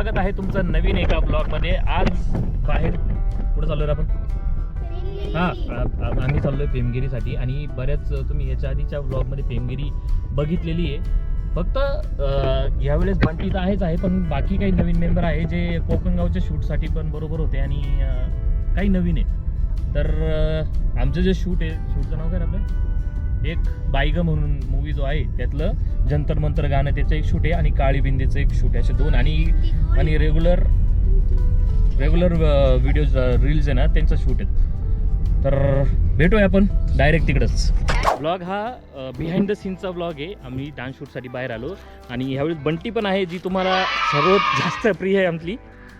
स्वागत आहे तुमचं नवीन एका ब्लॉगमध्ये. आज बाहेर कुठं चाललोय आपण? आम्ही चाललोय पेमगिरीसाठी. आणि बऱ्याच तुम्ही ह्याच्या आधीच्या ब्लॉगमध्ये पेमगिरी बघितलेली आहे. फक्त यावेळेस बंटी तर आहे, पण बाकी काही नवीन मेंबर आहे जे कोकणगावच्या शूटसाठी पण बरोबर होते आणि काही नवीन आहे. तर आमचं जे शूट आहे, शूटचं नाव काय आपलं, एक बाईग म्हणून मूवी जो आहे त्यातलं जंतर मंतर गाणं त्याचं एक शूट आहे आणि काळी बिंदीचं एक शूट आहे. असे दोन आणि रेग्युलर व्हिडिओज रील्स आहे ना त्यांचं शूट आहे. तर भेटूया आपण डायरेक्ट तिकडंच. ब्लॉग हा बिहाइंड द सीनचा ब्लॉग आहे. आम्ही डान्स शूटसाठी बाहेर आलो आणि ह्यावेळी बंटी पण आहे जी तुम्हाला सर्वात जास्त प्रिय आहे आमची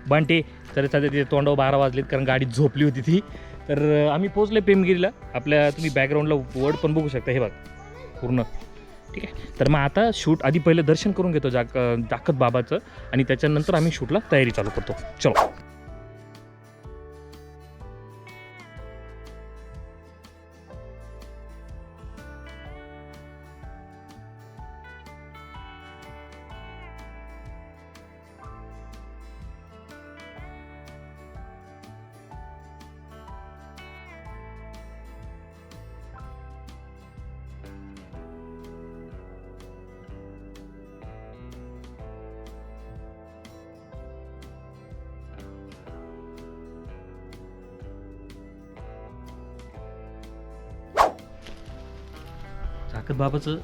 बंटी. तर सध्या तिथे तोंडावर 12 वाजलेत कारण गाडीत झोपली होती ती. तर आम्ही पोहोचले पेमगिरीला. आपल्या तुम्ही बॅकग्राऊंडला वर्ड पण बघू शकता, हे बघ पूर्ण. ठीक आहे, तर मग आता शूट आधी पहिलं दर्शन करून घेतो जाकत बाबाचं आणि त्याच्यानंतर आम्ही शूटला तयारी चालू करतो. चलो. जाकत बाबाचं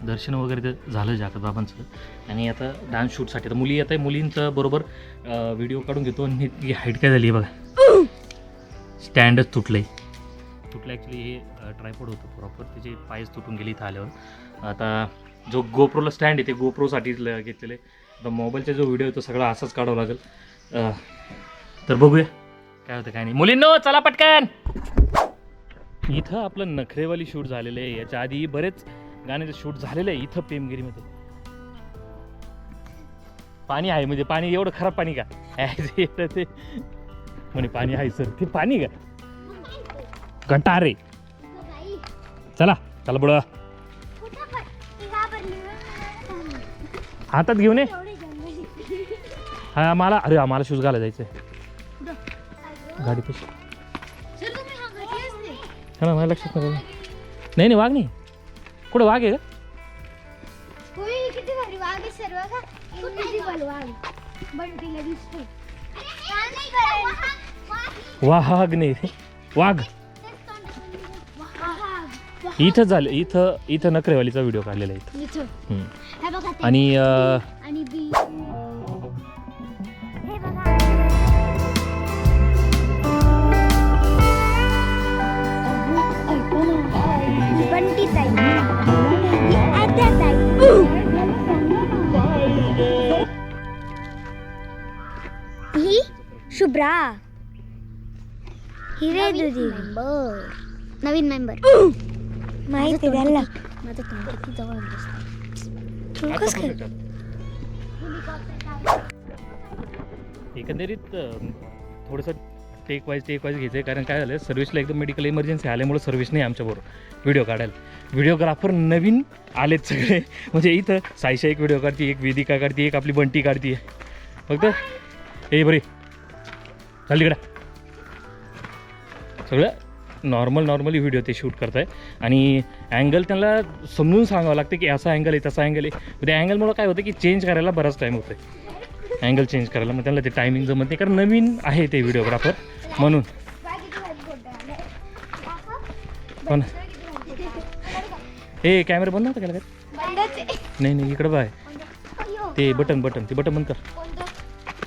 दर्शन वगैरे तर झालं जाकत बाबांचं. आणि आता डान्स शूटसाठी तर मुली येत आहे. मुलींचं बरोबर व्हिडिओ काढून घेतो. आणि ती हाईट काय झाली आहे बघा, स्टँडच तुटलं ॲक्च्युली. हे ट्रायपॉड होतं प्रॉपर, त्याचे पायच तुटून गेले इथं आल्यावर. आता जो गोप्रोला स्टँड आहे ते गोप्रोसाठी घेतलेलं आहे. आता मोबाईलचा जो व्हिडिओ आहे तो सगळा असाच काढावा लागेल. तर बघूया काय होतं काय नाही. मुलींनो चला पटकन. इथं आपलं नखरेवाली शूट झालेलं आहे. याच्या आधी बरेच गाण्याचं शूट झालेलं आहे इथं पेमगिरीमध्ये. पाणी आहे म्हणजे पाणी एवढं खराब पाणी का ते म्हणे पाणी आहे सर, ते पाणी का घंटा रे. चला चला बुडा हातात घेऊन ये. हा मला आम्हाला शूज घालायला जायचंय गाडी पेशी. हा ना, मला लक्षात नाही वाघ नाही. कुठं वाघ आहे का? वाघ नाही, वाघ इथं झालं. इथं नखरेवालीचा व्हिडिओ काढलेला आहे इथं. आणि ही शुभ्रा हिरे दुधी नवीन मेंबर माहिती द्यायला माझं तोंड किती जवळ बसतं. एकंदरीत थोडंसं टेक वाईज घ्यायचं आहे. कारण काय झालं, सर्व्हिसला एकदम मेडिकल इमर्जन्सी आल्यामुळे सर्व्हिस नाही आमच्याबरोबर व्हिडिओ काढायला. व्हिडिओग्राफर नवीन आलेत सगळे. म्हणजे इथं साईशा एक व्हिडिओ काढते, एक वेदिका काढते, एक आपली बंटी काढते. फक्त ए बरे चाल तिकडे. सगळं नॉर्मली व्हिडिओ ते शूट करत आहे. आणि अँगल त्यांना समजून सांगावं लागतं की असा अँगल आहे तसा अँगल आहे. त्या अँगलमुळं काय होतं की चेंज करायला बराच टाईम होतो आहे. अँगल चेंज करायला मग त्यांना ते टायमिंग जमत नाही कारण नवीन आहे ते व्हिडिओग्राफर म्हणून. पण हे कॅमेरा बंद नव्हता केला का? नाही इकडं बाय ते बटन ते बटन बंद कर.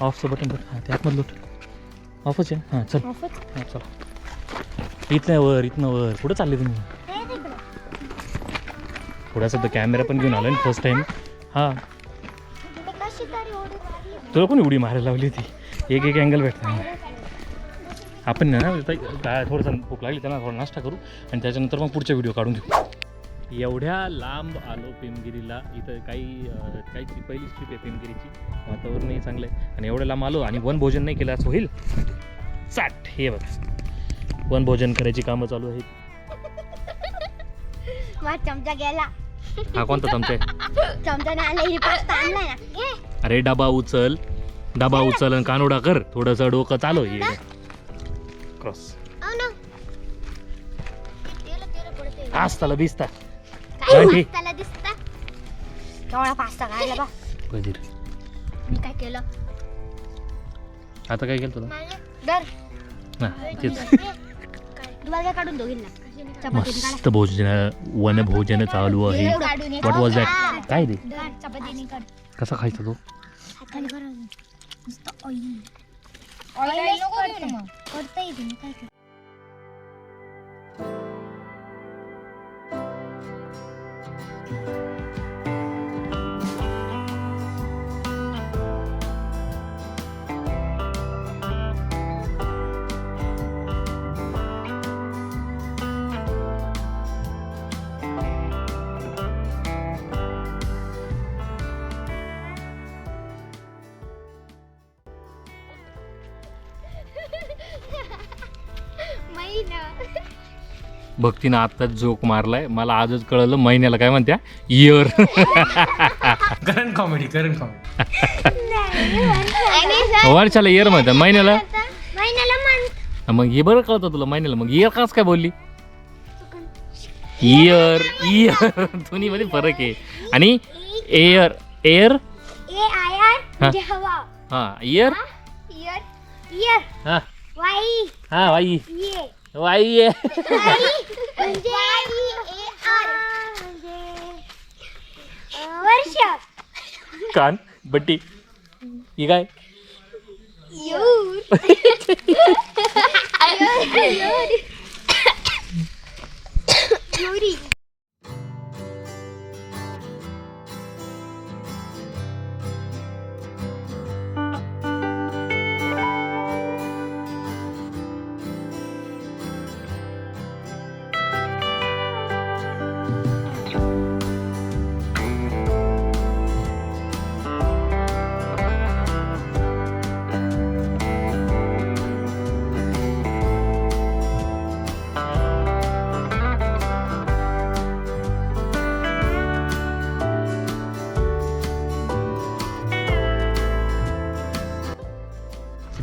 ऑफचं बटन हां ते आतमधलं ऑफच आहे. हां चल हां चला. इथनं वर कुठं चालले तुम्ही? थोडासा तर कॅमेरा पण घेऊन आलो आणि फर्स्ट टाईम. हां तुला कोणी उडी मारायला लावली होती? एक अँगल भेटला. आपण ना थोडंसं भूक लागली त्यांना थोडा नाश्ता करू आणि त्याच्यानंतर मग पुढचा व्हिडिओ काढून घेऊ. एवढ्या लांब आलो पेमगिरीला. इथं काही पहिलीच ट्रिप आहे पेमगिरीची. वातावरणही चांगलं आहे आणि एवढं लांब आलो आणि वनभोजन नाही केलं असं होईल. चाट हे बघ वनभोजन करायची कामं चालू आहेत. चमचा गेला. हा कोणता चमचा आहे? चमचा नाही आणला, पास्ता आणलाय ना. अरे डबा उचल. डबा उचल कानोडा कर थोडस डोकं चालू ये क्रॉस आज त्याला दिसता त्याला दिसता केवढा पास्ता खायला बा वजीर मी काय केलं आता काय केलं तुला दर ना तेच तुम्हाला काय काढून दोघींना मस्त भोजन वनभोजन चालू आहे व्हॉट वॉज दॅट काय रे चपातीने काढ कसा खायचा तो खाली करा नुसतं ऑइल करता येते मी काय भक्तीनं आत्ताच जोक मारलाय मला आजच कळलं महिन्याला काय म्हणत्या इयर करंट कॉमेडी वर्षाला इयर म्हणतात महिन्याला महिन्याला मग हे बरं कळतं तुला महिन्याला मग इयर काच काय बोलली इयर इयर दोन्ही मध्ये फरक आहे आणि एअर एअर म्हणजे हवा हा इयर इयर इयर हा वाई हा वाई ये वाई आहे म्हणजे वर्ष कान बट्टी ही काय युरी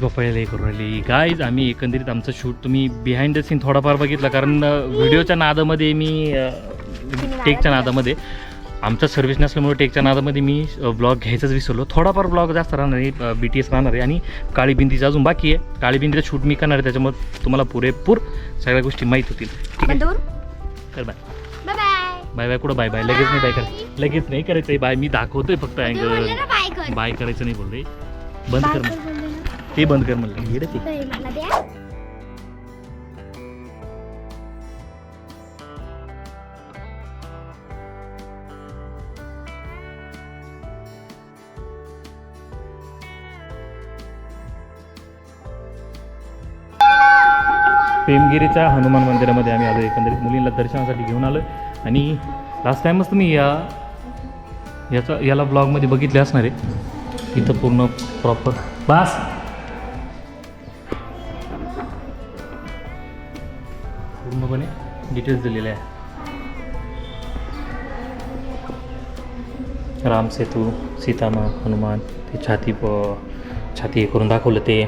पप्पाला हे करून राहिली गाईज आम्ही एकंदरीत आमचं शूट तुम्ही बिहाइंड द सीन थोडाफार बघितला कारण व्हिडिओच्या नादामध्ये मी टेकच्या नादामध्ये आमचा सर्व्हिस नसल्यामुळे टेकच्या नादामध्ये मी ब्लॉग घ्यायचाच विसरलो थोडाफार ब्लॉग जास्त राहणार आहे BTS राहणार आहे आणि काळी बिंदीचं अजून बाकी आहे काळी बिंदीचं शूट मी करणार आहे त्याच्यामुळे तुम्हाला पुरेपूर सगळ्या गोष्टी माहीत होतील ठीक आहे कर bye bye bye bye bye कुठं बाय बाय लगेच नाही बाय करायचं लगेच नाही करायचं आहे बाय मी दाखवतोय फक्त अँगल बाय कर बाय करायचं नाही बोलते बंद कर ते बंद कर म्हणलं येडे ते मला द्या पेमगिरीच्या हनुमान मंदिरामध्ये आम्ही आलो एकंदरीत मुलींना दर्शनासाठी घेऊन आलो आणि लास्ट टाईमच तुम्ही याला ब्लॉगमध्ये बघितले असणार आहे इथं पूर्ण प्रॉपर बास पूर्णपणे डिटेल्स दिलेले आहे राम सेतू सीतामा हनुमान ते छाती हे करून दाखवलं ते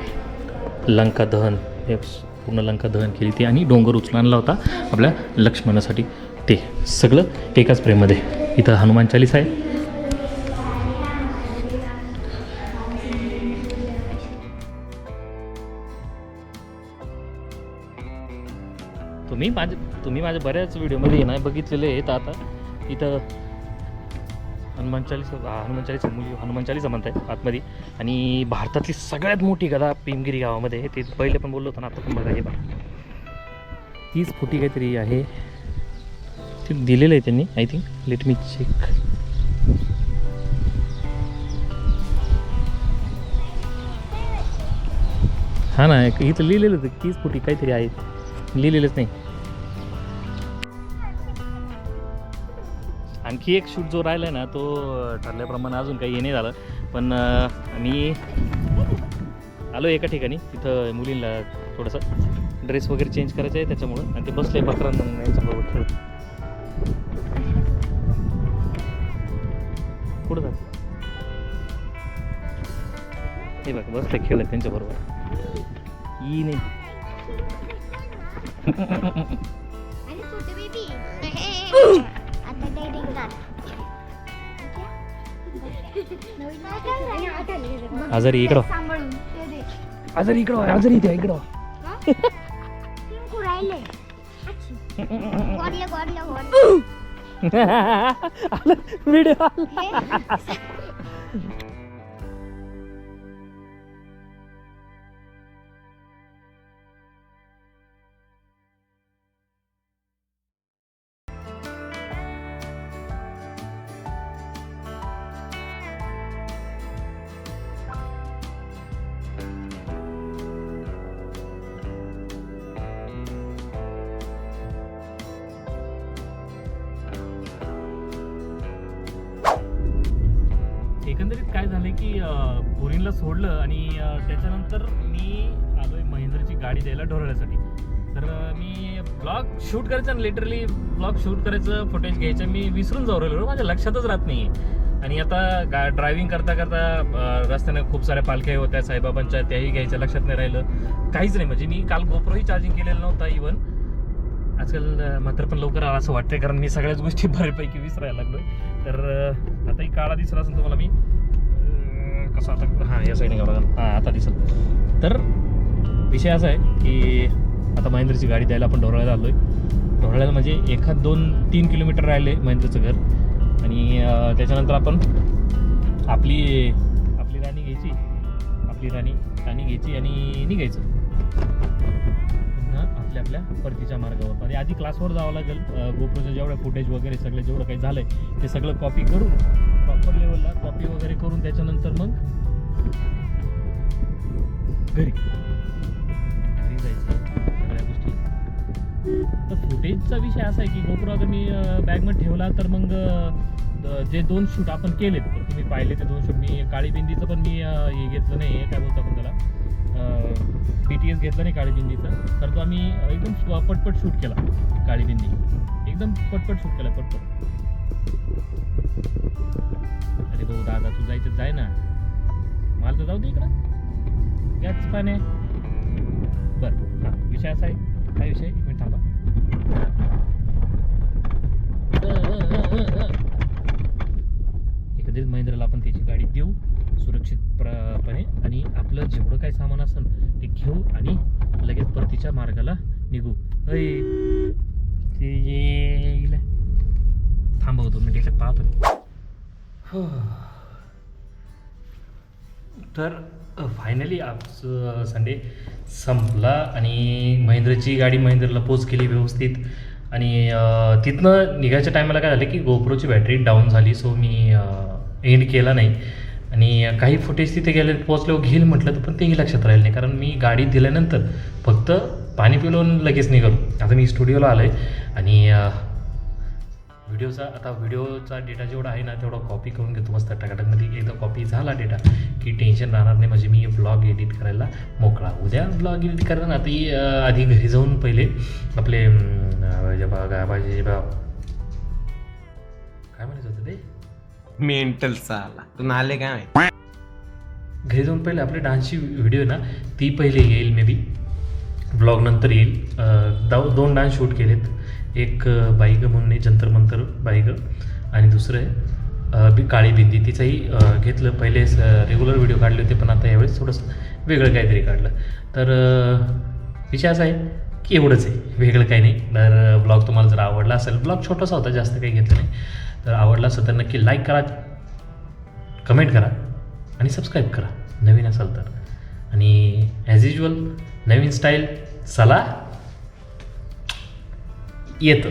लंका दहन हे पूर्ण लंका दहन केली ती आणि डोंगर उचलून आणला होता आपल्या लक्ष्मणासाठी ते सगळं एकाच फ्रेममध्ये इथं हनुमान चालीसा आहे तुम्ही माझ्या बऱ्याच व्हिडिओमध्ये नाही बघितलेले आहेत आता इथं हनुमान चालीसा मुली हनुमान चालीसा म्हणताय आतमध्ये आणि भारतातली सगळ्यात मोठी गदा पेमगिरी गावामध्ये आहे ते पहिले पण बोललो होतो ना आता पण बघा हे बघा 30 फुटी काहीतरी आहे ते दिलेलं आहे त्यांनी I think let me check हा ना इथं लिहिलेलं होतं 30 फुटी काहीतरी आहे लिहिलेलंच नाही आणखी एक शूट जो राहिला आहे ना तो ठरल्याप्रमाणे अजून काही हे नाही झालं पण मी आलो एका ठिकाणी तिथं मुलींना थोडंसं ड्रेस वगैरे चेंज करायचं आहे त्याच्यामुळं आणि ते बसले बकरा यांच्याबरोबर खेळत कुठं जात हे बघ बसलं खेळत त्यांच्याबरोबर ही नाही आणि छोटे बेबी आता काय निघणार नवीन आजारी इकडं सांभाळून ते दे आजारी इकडं राहिले गोडले व्हिडिओ एकंदरीत काय झालं की बोरिंगला सोडलं आणि त्याच्यानंतर मी आलोय महिंद्राची गाडी द्यायला ढोरळ्यासाठी. तर मी ब्लॉग शूट करायचं आणि लिटरली ब्लॉग शूट करायचं फुटेज घ्यायचं मी विसरून जाऊ राहिलो, माझ्या लक्षातच राहत नाही. आणि आता ड्रायव्हिंग करता करता रस्त्यानं खूप साऱ्या पालख्या होत्या साईबाबांच्या, त्याही घ्यायच्या लक्षात नाही राहिलं काहीच नाही. म्हणजे मी काल गोप्रोही चार्जिंग केलेलं नव्हता इवन. आजकाल मात्र पण लवकर आला असं वाटतंय कारण मी सगळ्याच गोष्टी बऱ्यापैकी विसरायला लागलोय. तर आता ही काळा दिसला असेल तुम्हाला मी कसं आता हां या साईडने घ्यावं लागेल. हां आता दिसल. तर विषय असा आहे की आता महिंद्राची गाडी द्यायला आपण ढोरळ्याला आलो आहे. ढोरळ्याला म्हणजे 1-2-3 किलोमीटर राहिले महिंद्राचं घर. आणि त्याच्यानंतर आपण आपली राणी घ्यायची राणी घ्यायची आणि निघायचं पुन्हा आपल्या परतीच्या मार्गावर. म्हणजे आधी क्लासवर जावं लागेल. गोप्रोचं जेवढं फुटेज वगैरे सगळं जेवढं काही झालं आहे ते सगळं कॉपी करून प्रॉपर लेवलला कॉपी वगैरे करून त्याच्यानंतर मग घरी जायचं सगळ्या गोष्टी. तर फुटेजचा विषय असा आहे की गोप्रो अगर मी बॅगमध्ये ठेवला तर मग जे 2 शूट आपण केलेत तर तुम्ही पाहिले ते 2 शूट मी काळी बिंदीचं पण मी हे घेतलं नाही, काय बोलतो आपण त्याला BTS घेतलं नाही काळी बिंदीचा. तर तो आम्ही एकदम पटपट शूट केला. काळी बिंदी एकदम पटपट शूट केला पटपट. अरे भाऊ दादा तू जायचं जाय ना, मला तर जाऊ दे इकडं याच पाने. बरं हां विषय असा आहे. काय विषय? 1 मिनिट थांबा. एकंदरीत महिंद्राला आपण त्याची गाडी देऊ सुरक्षितपणे आणि आपलं जेवढं काही सामान असेल ते घेऊ आणि लगेच परतीच्या मार्गाला निघू. येईल थांबवतो मी त्याच्यात पाहतो. तर फायनली आज संडे संपला आणि महिंद्राची गाडी महिंद्राला पोच केली व्यवस्थित. आणि तिथनं निघायच्या टायमाला काय झालं की गोप्रोची बॅटरी डाऊन झाली. सो मी एंड केला नाही आणि काही फुटेज तिथे गेले पोचल्यावर घेईल म्हटलं तर पण तेही लक्षात राहिलं नाही कारण मी गाडी दिल्यानंतर फक्त पाणी पिलवून लगेच निघालो. आता मी स्टुडिओला आलो आहे आणि व्हिडिओचा डेटा जेवढा आहे ना तेवढा कॉपी करून घेतो मस्त टकाटकमध्ये. एकदा कॉपी झाला डेटा की टेन्शन राहणार नाही. म्हणजे मी ब्लॉग एडिट करायला मोकळा. उद्या ब्लॉग एडिट करायला आता आधी घरी जाऊन पहिले आपले काय म्हणायचं होतं ते मेंटल चाला तू नाले काय घरी जाऊन पहिले आपले डान्सची व्हिडिओ ना ती पहिले येईल. मे बी ब्लॉग नंतर येईल. 2 डान्स शूट केलेत. एक बाईग म्हणून आहे जंतर मंतर बाईग आणि दुसरं आहे काळी बिंदी. तिचंही घेतलं. पहिले रेग्युलर व्हिडिओ काढले होते पण आता यावेळेस थोडंसं वेगळं काहीतरी काढलं. तर विषय असा आहे की एवढंच आहे, वेगळं काही नाही. तर ब्लॉग तुम्हाला जर आवडला असेल, ब्लॉग छोटासा होता जास्त काही घेतलं नाही, तर आवडला असेल तर नक्की लाईक करा, कमेंट करा आणि सबस्क्राईब करा नवीन असाल तर. आणि ॲज युजल नवीन स्टाईल चला येतं.